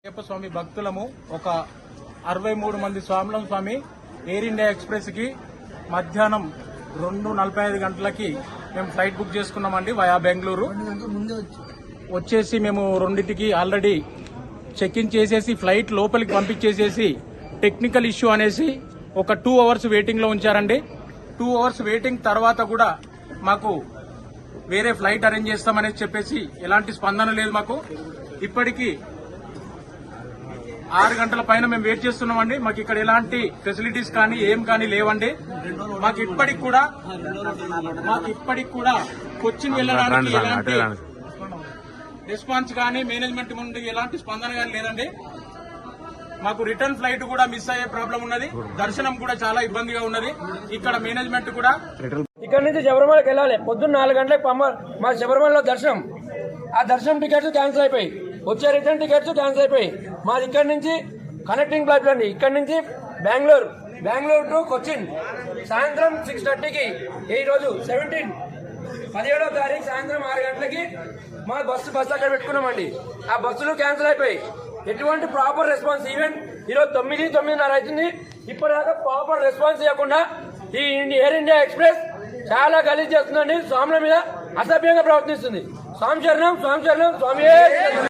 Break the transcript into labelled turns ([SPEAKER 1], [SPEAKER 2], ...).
[SPEAKER 1] అయ్యప్ప స్వామి భక్తులము ఒక 63 మంది స్వామి air India express కి మధ్యాహ్నం 2:45 గంటలకి మేము ఫ్లైట్ బుక్ చేసుకున్నామండి వయా బెంగళూరు. వచ్చేసి మేము 2కి ఆల్రెడీ చెక్ ఇన్ చేసేసి ఫ్లైట్ లోపలికి పంపించేసేసి టెక్నికల్ ఇష్యూ అనేసి ఒక 2 అవర్స్ వెయిటింగ్ లో ఉంచారండి. 2 అవర్స్ వెయిటింగ్ తర్వాత కూడా మాకు వేరే ఫ్లైట్ అరేంజ్ చేస్తామనేసి చెప్పేసి ఎలాంటి స్పందన లేదు. మాకు ఇప్పటికీ 6 గంటల పైన మేము వెయిట్ చేస్తున్నామండి. మాకు ఇక్కడ ఎలాంటి ఫెసిలిటీస్ కానీ ఏం కానీ లేవండి. మాకు ఇప్పటికి కూడా కొచ్చిన్ వెళ్ళడానికి ఎలాంటి రెస్పాన్స్ కానీ మేనేజ్మెంట్ నుండి ఎలాంటి స్పందన కానీ లేదండి. మాకు రిటర్న్ ఫ్లైట్ కూడా మిస్ అయ్యే ప్రాబ్లం ఉన్నది. దర్శనం కూడా చాలా ఇబ్బందిగా ఉన్నది. ఇక్కడ మేనేజ్మెంట్ కూడా
[SPEAKER 2] ఇక్కడ నుంచి శబరిమలకి వెళ్ళాలి. పొద్దున్న 4 గంటలకు మా శబరిమలలో దర్శనం. ఆ దర్శనం టికెట్స్ క్యాన్సిల్ అయిపోయి, వచ్చే రిటర్న్ టికెట్స్ క్యాన్సిల్ అయిపోయి, మాది ఇక్కడ నుంచి కనెక్టింగ్ ఫ్లైట్ అండి. ఇక్కడ నుంచి బెంగళూరు టు కొచ్చిన్ సాయంత్రం 6:30కి ఈ రోజు 17వ తారీఖు సాయంత్రం 6 గంటలకి మా బస్సు అక్కడ పెట్టుకున్నామండి. ఆ బస్సులు క్యాన్సిల్ అయిపోయి ఎటువంటి ప్రాపర్ రెస్పాన్స్, ఈవెన్ ఈరోజు 9:30 అవుతుంది, ఇప్పటిదాకా ప్రాపర్ రెస్పాన్స్ ఇవ్వకుండా ఈ ఎయిర్ ఇండియా ఎక్స్ప్రెస్ చాలా గలీజ్ చేస్తుందండి. స్వాముల మీద అసభ్యంగా ప్రవర్తిస్తుంది. స్వామి శరణం స్వామి.